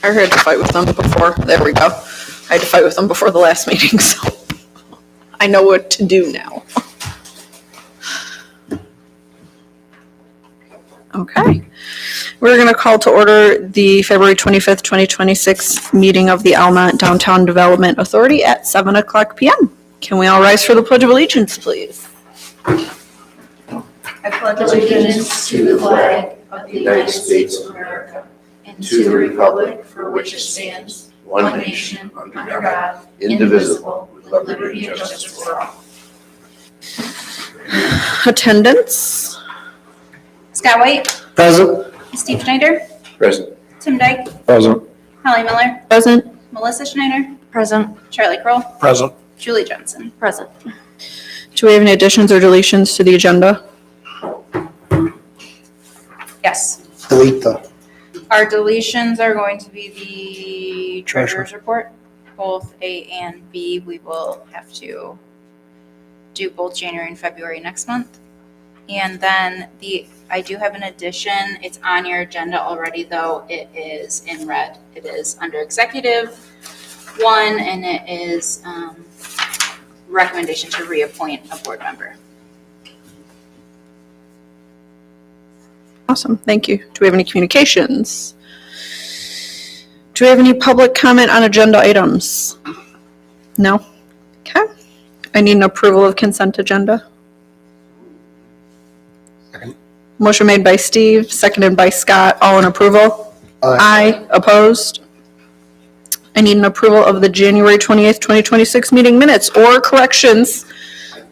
I had to fight with them before. There we go. I had to fight with them before the last meeting, so I know what to do now. Okay. We're going to call to order the February 25th, 2026 meeting of the Almont Downtown Development Authority at 7:00 p.m. Can we all rise for the Pledge of Allegiance, please? I pledge allegiance to the flag of the United States of America and to the republic for which it stands, one nation, under God, indivisible, with liberty and justice for all. Attendance. Scott White. Present. Steve Schneider. Present. Tim Dyke. Present. Holly Miller. Present. Melissa Schneider. Present. Charlie Kroll. Present. Julie Johnson. Present. Do we have any additions or deletions to the agenda? Yes. Delete the Our deletions are going to be the treasurer's report, both A and B. We will have to do both January and February next month. And then I do have an addition. It's on your agenda already, though. It is in red. It is under executive 1, and it is recommendation to reappoint a board member. Awesome. Thank you. Do we have any communications? Do we have any public comment on agenda items? No? Okay. I need an approval of consent agenda. Second. Motion made by Steve, seconded by Scott. All in approval? Aye. Opposed? I need an approval of the January 28th, 2026 meeting minutes or corrections.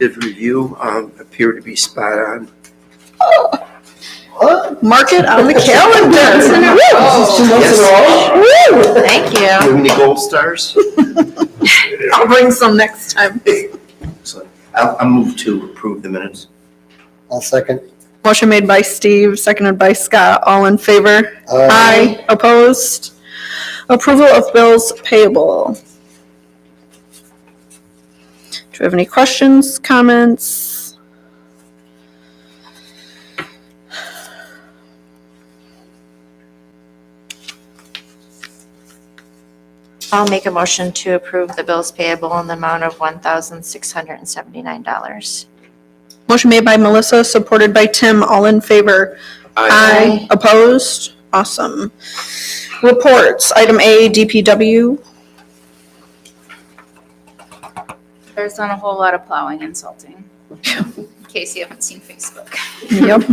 Did review appear to be spot on. Mark it on the calendar. Woo! Thank you. Do you have any gold stars? I'll bring some next time. Excellent. I'll move to approve the minutes. I'll second. Motion made by Steve, seconded by Scott. All in favor? Aye. Opposed? Approval of bills payable. Do we have any questions, comments? I'll make a motion to approve the bills payable in the amount of $1,679. Motion made by Melissa, supported by Tim. All in favor? Aye. Opposed? Awesome. Reports. Item A, DPW. There's not a whole lot of plowing and salting, in case you haven't seen Facebook. Yep.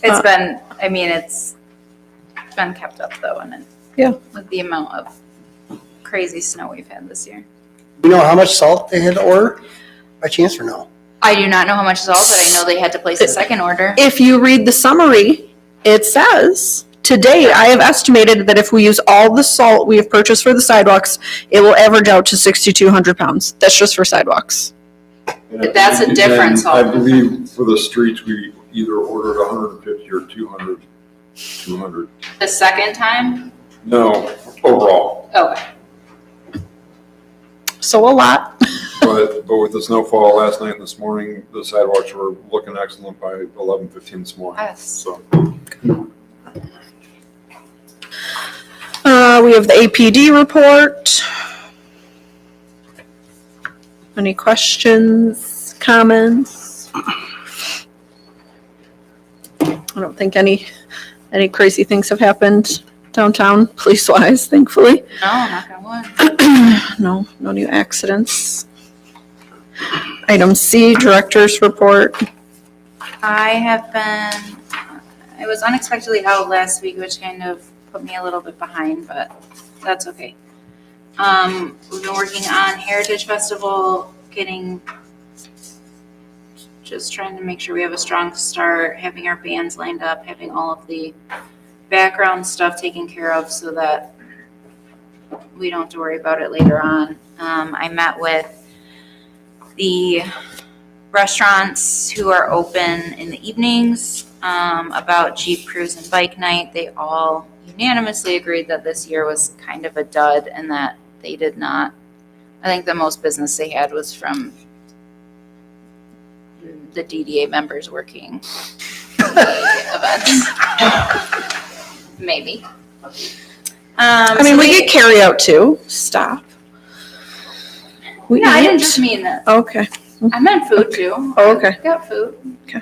It's been, I mean, it's been kept up though, and with the amount of crazy snow we've had this year. You know how much salt they had to order by chance or no? I do not know how much salt, but I know they had to place a second order. If you read the summary, it says, to date, I have estimated that if we use all the salt we have purchased for the sidewalks, it will average out to 6,200 pounds. That's just for sidewalks. But that's a different salt. I believe for the streets, we either ordered 150 or 200. The second time? No, overall. Okay. So a lot. But with the snowfall last night and this morning, the sidewalks were looking excellent by 11:15 this morning. Yes. So We have the APD report. Any questions, comments? I don't think any crazy things have happened downtown, police-wise, thankfully. No, knock on wood. No new accidents. Item C, director's report. I was unexpectedly out last week, which kind of put me a little bit behind, but that's okay. We've been working on Heritage Festival, just trying to make sure we have a strong start, having our bands lined up, having all of the background stuff taken care of so that we don't have to worry about it later on. I met with the restaurants who are open in the evenings about Jeep Cruise and Bike Night. They all unanimously agreed that this year was kind of a dud and that they did not. I think the most business they had was from the DDA members working events. Maybe. I mean, we get carry out too. Stop. We No, I didn't eat. just mean that. Okay. I meant food too. Oh, okay. I got food. Okay.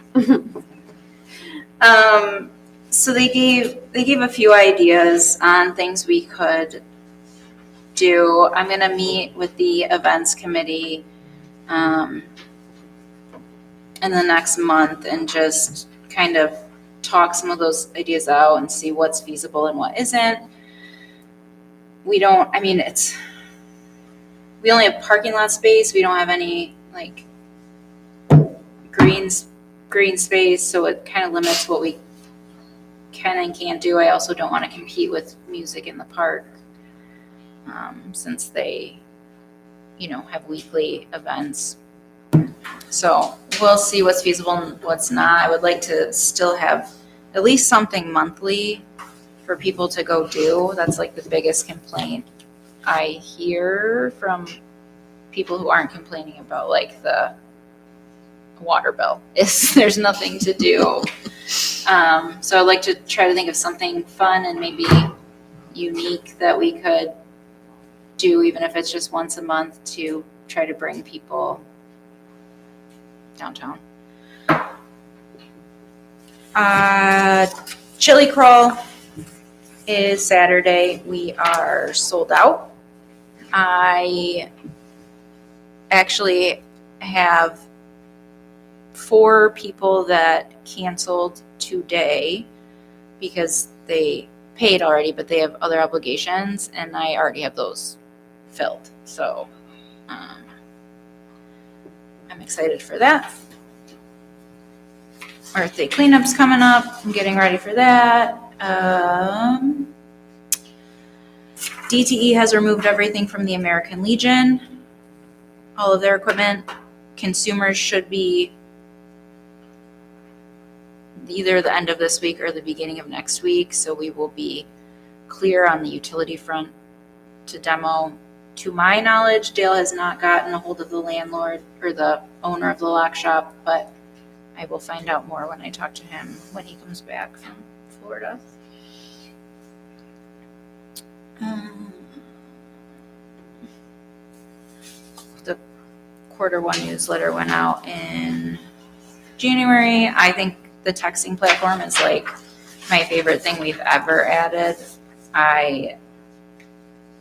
So they gave a few ideas on things we could do. I'm gonna meet with the events committee in the next month and just kind of talk some of those ideas out and see what's feasible and what isn't. We only have parking lot space. We don't have any like green space, so it kind of limits what we can and can't do. I also don't want to compete with music in the park since they, have weekly events. So we'll see what's feasible and what's not. I would like to still have at least something monthly for people to go do. That's like the biggest complaint I hear from people who aren't complaining about like the water bill is there's nothing to do. So I'd like to try to think of something fun and maybe unique that we could do, even if it's just once a month, to try to bring people downtown. Chili Crawl is Saturday. We are sold out. I actually have 4 people that canceled today because they paid already, but they have other obligations, and I already have those filled. So I'm excited for that. Earth Day cleanup's coming up. I'm getting ready for that. DTE has removed everything from the American Legion, all of their equipment. Consumers should be either the end of this week or the beginning of next week, so we will be clear on the utility front to demo. To my knowledge, Dale has not gotten a hold of the landlord or the owner of the lock shop, but I will find out more when I talk to him when he comes back from Florida. The Q1 newsletter went out in January. I think the texting platform is like my favorite thing we've ever added.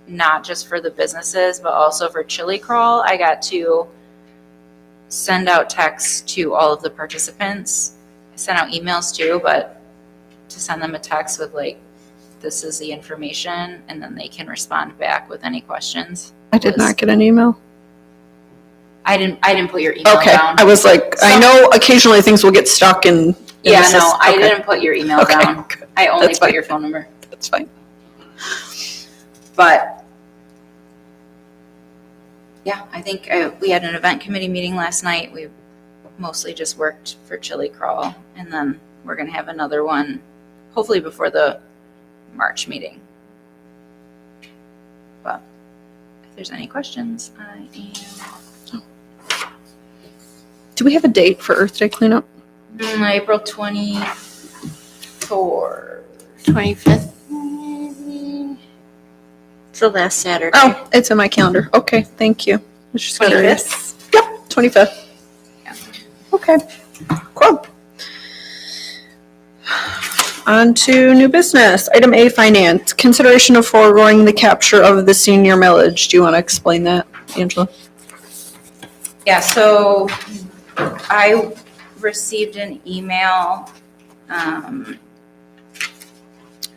Not just for the businesses, but also for Chili Crawl, I got to send out texts to all of the participants. I sent out emails too, but to send them a text with like, this is the information, and then they can respond back with any questions. I did not get an email. I didn't put your email Okay. down. I was like, I know occasionally things will get stuck in Yeah, the no, system. I Okay. didn't put your email Okay, down. good. I only That's put fine. your phone number. That's fine. But yeah, I think we had an event committee meeting last night. We mostly just worked for Chili Crawl, and then we're going to have another one hopefully before the March meeting. But if there's any questions, I am Do we have a date for Earth Day cleanup? April 24. 25th. It's the last Saturday. Oh, it's in my calendar. Okay, thank you. I was just 25th? curious. Yep, 25th. Yeah. Okay, cool. On to new business. Item A, finance. Consideration of foregoing the capture of the senior millage. Do you want to explain that, Angela? Yeah, so I received an email. Her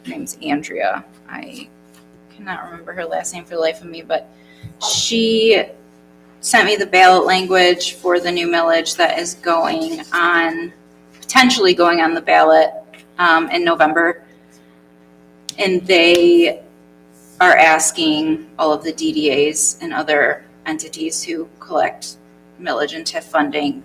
name's Andrea. I cannot remember her last name for the life of me, but she sent me the ballot language for the new millage that is potentially going on the ballot in November. And they are asking all of the DDAs and other entities who collect millage and TIF funding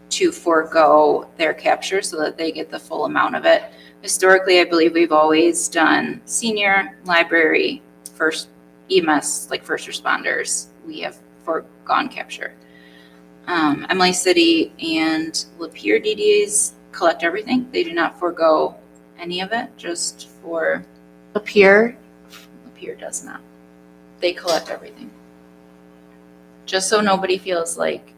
to forego their capture so that they get the full amount of it. Historically, I believe we've always done senior, library, first EMS, like first responders. We have foregone capture. Emily City and Lapeer DDAs collect everything. They do not forego any of it, just for Lapeer, Lapeer does not. They collect everything. Just so nobody feels like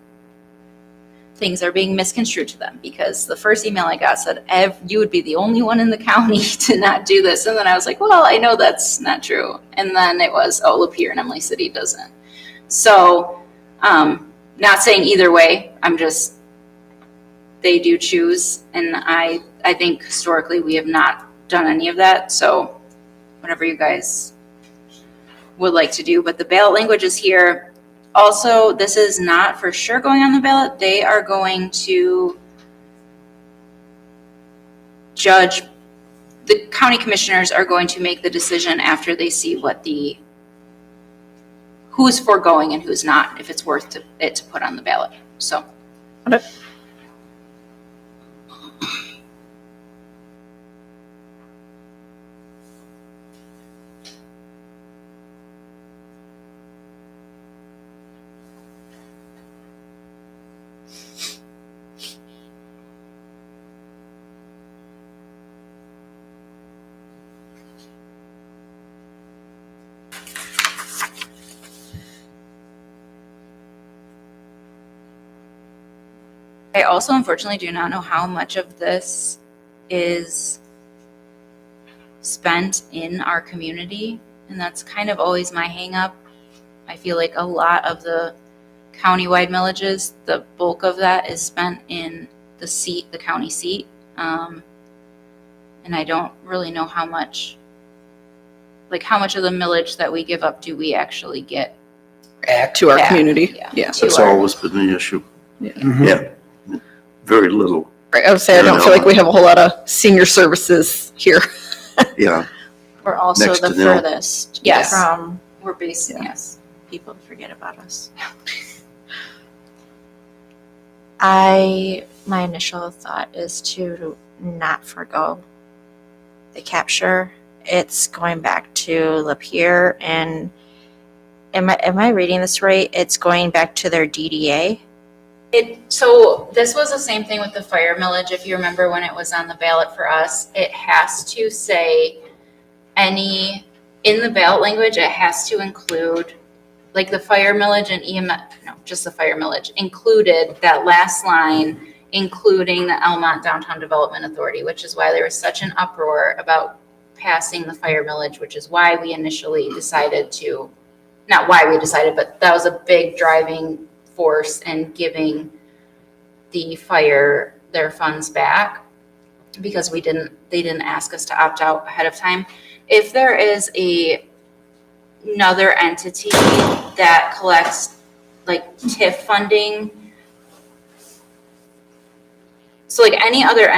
things are being misconstrued to them, because the first email I got said, you would be the only one in the county to not do this. And then I was like, well, I know that's not true. And then it was, oh, Lapeer and Emily City doesn't. So, not saying either way, they do choose. And I think historically we have not done any of that. So whatever you guys would like to do, but the ballot language is here. Also, this is not for sure going on the ballot. They are going to judge, the county commissioners are going to make the decision after they see who's foregoing and who's not, if it's worth it to put on the ballot. So. Okay. I also unfortunately do not know how much of this is spent in our community, and that's kind of always my hang up. I feel like a lot of the countywide millages, the bulk of that is spent in the county seat. And I don't really know how much of the millage that we give up do we actually get To our back? community. Yeah. Yeah. To That's our- always been the issue. Mhm. Yeah. Very little. Right, I would say I don't feel like we have a whole lot of senior services here. Yeah. We're also Next the to nil. furthest. Yes. from We're based, Yeah. yes. people forget about us. My initial thought is to not forego the capture. It's going back to Lapeer, and am I reading this right? It's going back to their DDA. So this was the same thing with the fire millage. If you remember when it was on the ballot for us, it has to say in the ballot language, it has to include, like, the fire millage and just the fire millage included that last line, including the Almont Downtown Development Authority, which is why there was such an uproar about passing the fire millage, which is why we initially decided to, not why we decided, but that was a big driving force in giving the fire their funds back, because they didn't ask us to opt out ahead of time. If there is another entity that collects like TIF funding, so like any other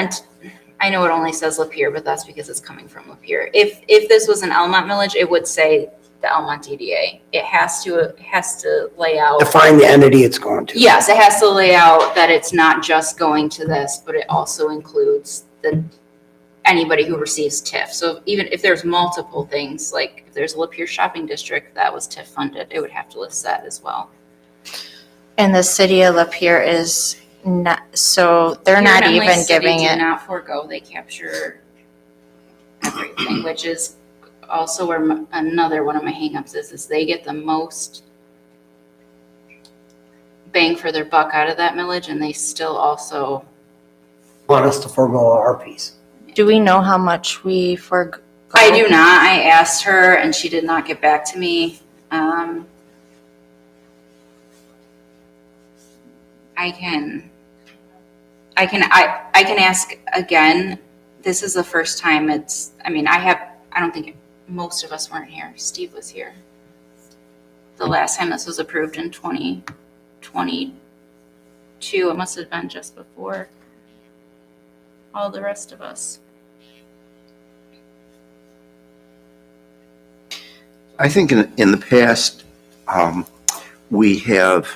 I know it only says Lapeer, but that's because it's coming from Lapeer. If this was an Almont millage, it would say the Almont DDA. It has to lay out. Define the entity it's going to. Yes, it has to lay out that it's not just going to this, but it also includes anybody who receives TIF. So even if there's multiple things, like if there's a Lapeer shopping district that was TIF funded, it would have to list that as well. And the city of Lapeer is not, so they're not Here in Emily even City giving do it. not forego, they capture everything, which is also where another one of my hangups is they get the most bang for their buck out of that millage, and they still also. Want us to forego our piece. Do we know how much we forgo? I do not. I asked her and she did not get back to me. I can ask again. This is the first time I don't think most of us weren't here. Steve was here. The last time this was approved in 2022, it must have been just before all the rest of us. I think in the past, we have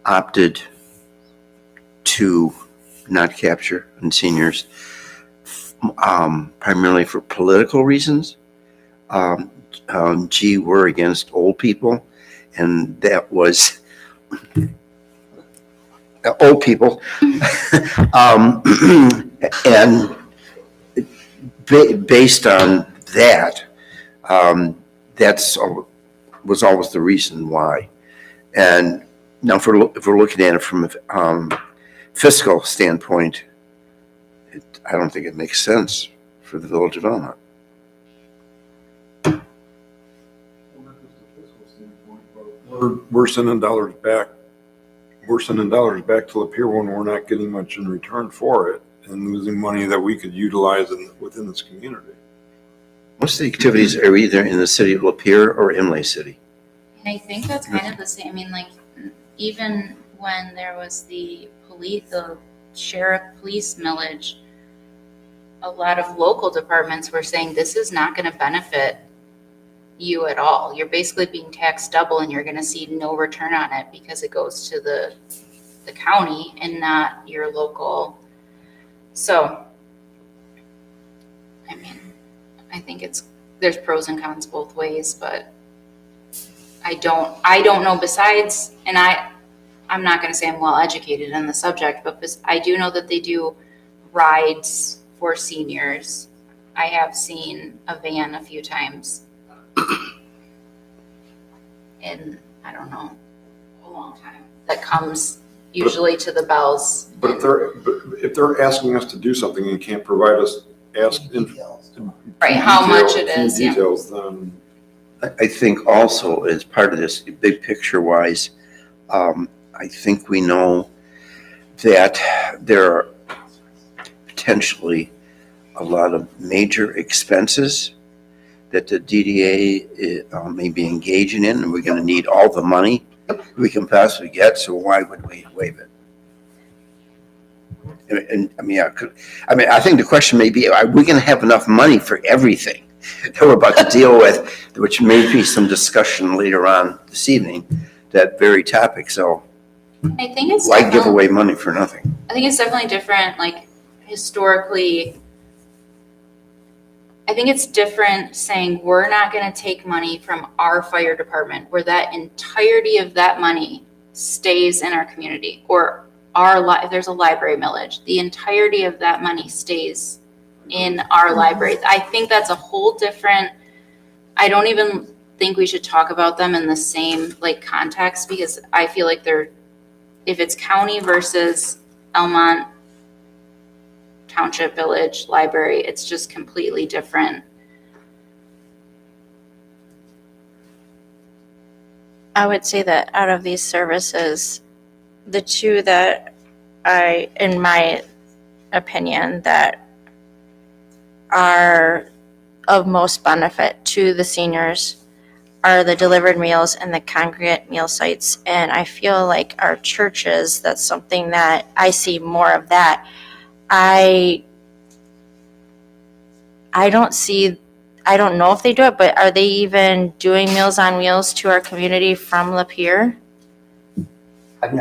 opted to not capture on seniors, primarily for political reasons. We're against old people, and that was old people. Um, And based on that, was always the reason why. And now if we're looking at it from a fiscal standpoint, I don't think it makes sense for the village of Almont. We're sending dollars back. We're sending dollars back to Lapeer when we're not getting much in return for it and losing money that we could utilize within this community. Most of the activities are either in the city of Lapeer or Imlay City. And I think that's kind of the same. I mean, like, even when there was the sheriff police millage, a lot of local departments were saying this is not going to benefit you at all. You're basically being taxed double and you're going to see no return on it because it goes to the county and not your local. So, I mean, I think there's pros and cons both ways, but I don't know besides, and I'm not going to say I'm well educated in the subject, but I do know that they do rides for seniors. I have seen a van a few times in, I don't know, a long time, that comes usually to the bells. But if they're asking us to do something and can't provide us Right, how much it is, yeah. details, then I think also as part of this, big picture wise, I think we know that there are potentially a lot of major expenses that the DDA may be engaging in, and we're going to need all the money we can possibly get, so why would we waive it? And I think the question may be, are we going to have enough money for everything that we're about to deal with, which may be some discussion later on this evening, that very topic. So I think it's why give away money for nothing? I think it's definitely different, like historically. I think it's different saying we're not going to take money from our fire department where that entirety of that money stays in our community, or if there's a library millage, the entirety of that money stays in our library. I think that's a whole different, I don't even think we should talk about them in the same like context, because I feel like if it's county versus Almont Township Village Library, it's just completely different. I would say that out of these services, the two that in my opinion, that are of most benefit to the seniors are the delivered meals and the congregate meal sites. And I feel like our churches, that's something that I see more of that. I don't know if they do it, but are they even doing Meals on Wheels to our community from Lapeer?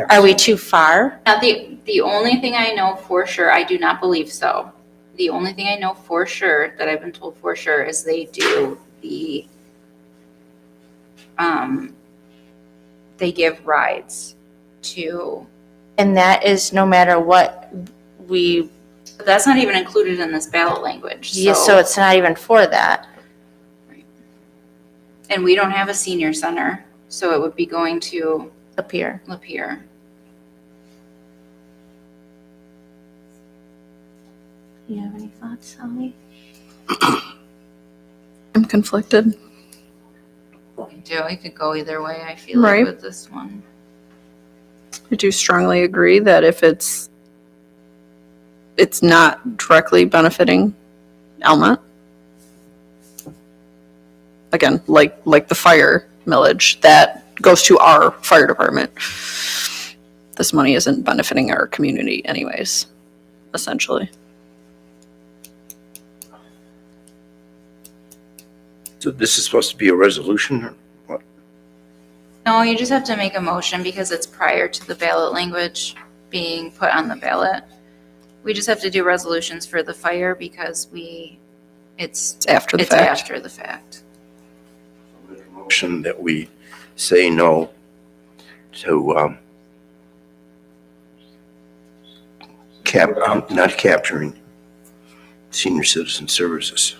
Are we too far? Now, the only thing I know for sure, I do not believe so. The only thing I know for sure that I've been told for sure is they do they give rides to. And that is no matter what we. But that's not even included in this ballot language. Yeah, so it's not even for that. Right. And we don't have a senior center, so it would be going to Lapeer. Do you have any thoughts, Sally? I'm conflicted. We could go either way, I feel Right. like, with this one. I do strongly agree that if it's not directly benefiting Almont, again, like the fire millage, that goes to our fire department. This money isn't benefiting our community anyways, essentially. So this is supposed to be a resolution or what? No, you just have to make a motion because it's prior to the ballot language being put on the ballot. We just have to do resolutions for the fire because it's After the fact. after the fact. Motion that we say no to not capturing senior citizen services.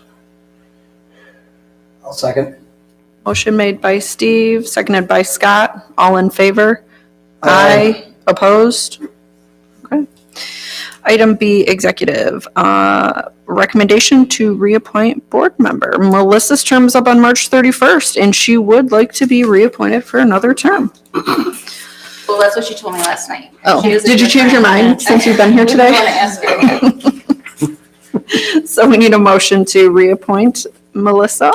I'll second. Motion made by Steve, seconded by Scott. All in favor? Aye. Opposed? Okay. Item B, executive. Recommendation to reappoint board member. Melissa's term is up on March 31st, and she would like to be reappointed for another term. Well, that's what she told me last night. Oh, She was a did you change your different- mind since you've been here today? I want to ask her. So we need a motion to reappoint Melissa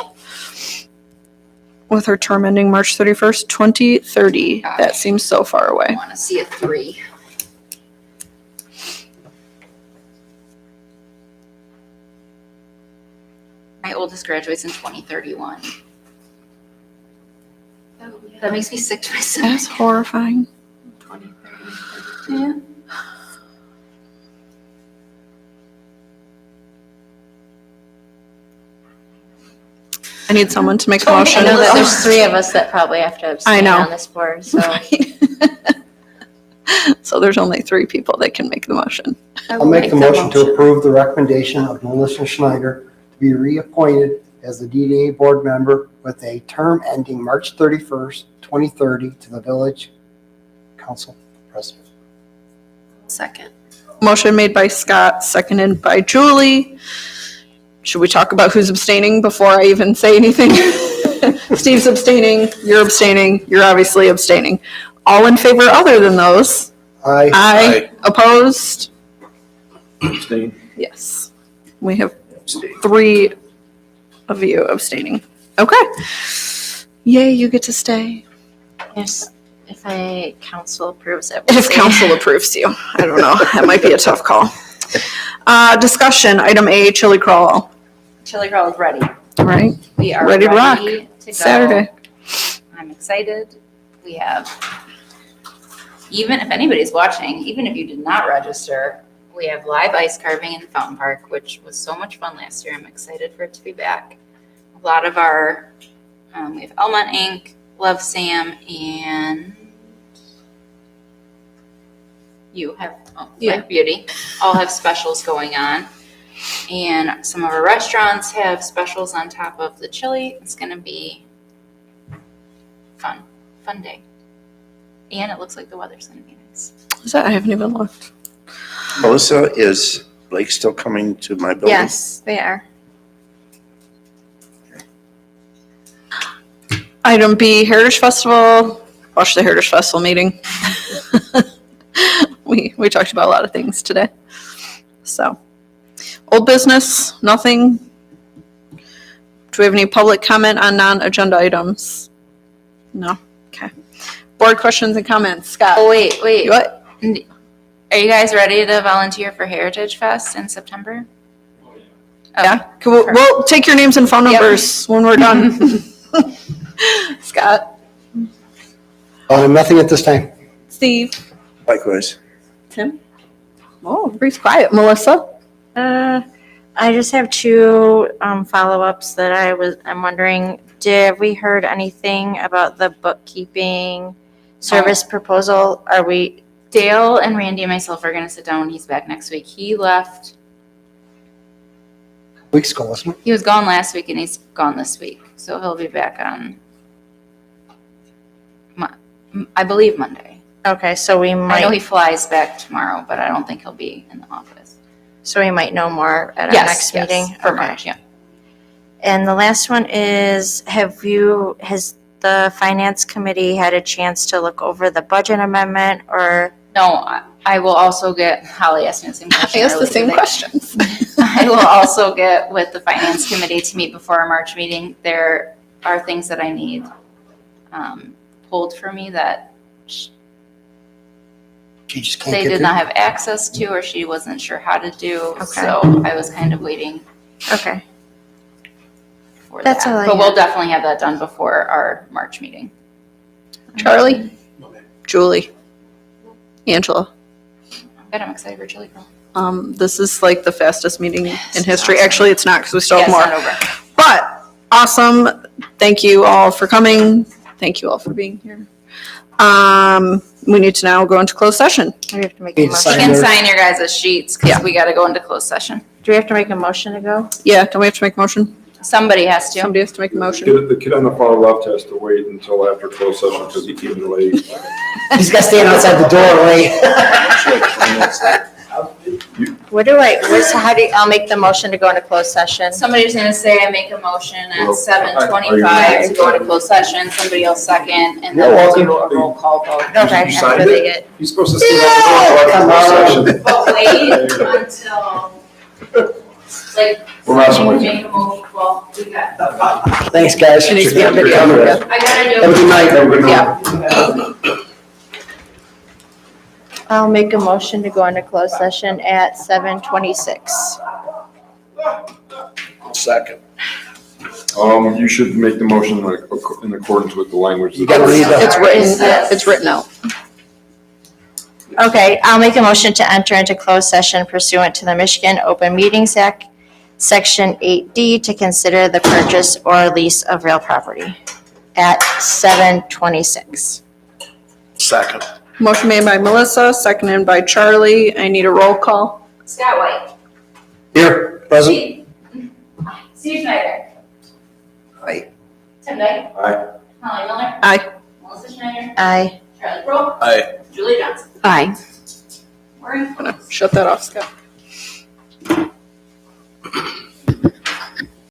with her term ending March 31st, 2030. That seems so far I away. want to see a 3. My oldest graduates in 2031. That makes me sick to my stomach. That's horrifying. Yeah. I need someone to make a Totally. motion. I know that there's 3 of us that probably have to I abstain know. on this board, so. So there's only 3 people that can make the motion. I'll make the motion to approve the recommendation of Melissa Schneider to be reappointed as the DDA board member with a term ending March 31st, 2030 to the village council president. Second. Motion made by Scott, seconded by Julie. Should we talk about who's abstaining before I even say anything? Steve's abstaining, you're obviously abstaining. All in favor other than those? Aye. Aye. Opposed? Abstain. Yes. We have 3 of you abstaining. Okay. Yay, you get to stay. Yes, if council approves it. If council approves you. I don't know. That might be a tough call. Discussion, item A, chili crawl. Chili crawl is ready. All right, We are Ready to rock. to go. Saturday. I'm excited. We have, even if anybody's watching, even if you did not register, we have live ice carving in the Fountain Park, which was so much fun last year. I'm excited for it to be back. A lot of our, we have Almont Inc., Love Sam, and you have, Black Beauty, all have specials going on. And some of our restaurants have specials on top of the chili. It's going to be fun day. And it looks like the weather's going to be nice. Is that, I haven't even looked. Melissa, is Blake still coming to my building? Yes, they are. Item B, Heritage Festival. Watch the Heritage Festival meeting. We talked about a lot of things today. So, old business, nothing. Do we have any public comment on non-agenda items? No? Okay. Board questions and comments. Scott? Oh, wait. What? Are you guys ready to volunteer for Heritage Fest in September? Yeah? We'll take your names and phone Yep. numbers when we're done. Scott? Nothing at this time. Steve? Likewise. Tim? Oh, everybody's quiet. Melissa? I just have 2 follow-ups that I'm wondering, have we heard anything about the bookkeeping service proposal? Are we, Dale and Randy and myself are going to sit down. He's back next week. He left. Weeks ago, wasn't it? He was gone last week and he's gone this week. So he'll be back on, I believe, Monday. okay, so we I know might, he flies back tomorrow, but I don't think he'll be in the office. know more at our Yes, next meeting? for Okay. March, yeah. And the last one is, has the finance committee had a chance to look over the budget amendment, or? No, I will also get, Holly asked me the same question. I asked the earlier same today. questions. I will also get with the finance committee to meet before our March meeting. There are things that I need pulled for me that She just can't they get did to. not have access to, or she wasn't sure how to do. Okay. So I was kind of waiting Okay, for That's that. all I But we'll had. definitely have that done before our March meeting. Charlie? Julie? Angela? Good, I'm excited for chili girl. This is like the fastest meeting Yes, in history. awesome. Actually, it's not because we still Yeah, have it's more. not over. But awesome. Thank you all for coming. Thank you all for being here. we need to now go into closed session. We have to make a Need to motion. You sign can there. sign your guys' sheets, Yeah. because we gotta go into closed session. Do we have to make a motion to go? Yeah, don't we have to make a motion? Somebody has to. Somebody has to make a motion. The kid on the far left has to wait until after closed session because he came in late. He's got to stand outside the doorway. I'll make the motion to go into closed session. Somebody's gonna say I make a motion at Well, 7:25 to go into closed session, somebody else second, and then You're we'll welcome. do a roll call vote. Okay, You signed after they it? get. He's supposed to stand at the door after closed session. But wait until, like, We're messing with you. make a motion, well, we got, Thanks, guys. It needs to be on video. I gotta do. Have a good night. Have a good Yeah. night. I'll make a motion to go into closed session at 7:26. Second. You should make the motion like in accordance with the language. You gotta read It's the, written, it's written out. Okay, I'll make a motion to enter into closed session pursuant to the Michigan Open Meetings Act, Section 8D, to consider the purchase or lease of real property at 7:26. Second. Motion made by Melissa, seconded by Charlie. I need a roll call. Scott White. here, present. Steve Schneider. Aye. Tim Dyke. Aye. Holly Miller. Aye. Melissa Schneider. Aye. Charlie Crow. Aye. Julie Johnson. Aye. Maureen. Shut that off, Scott.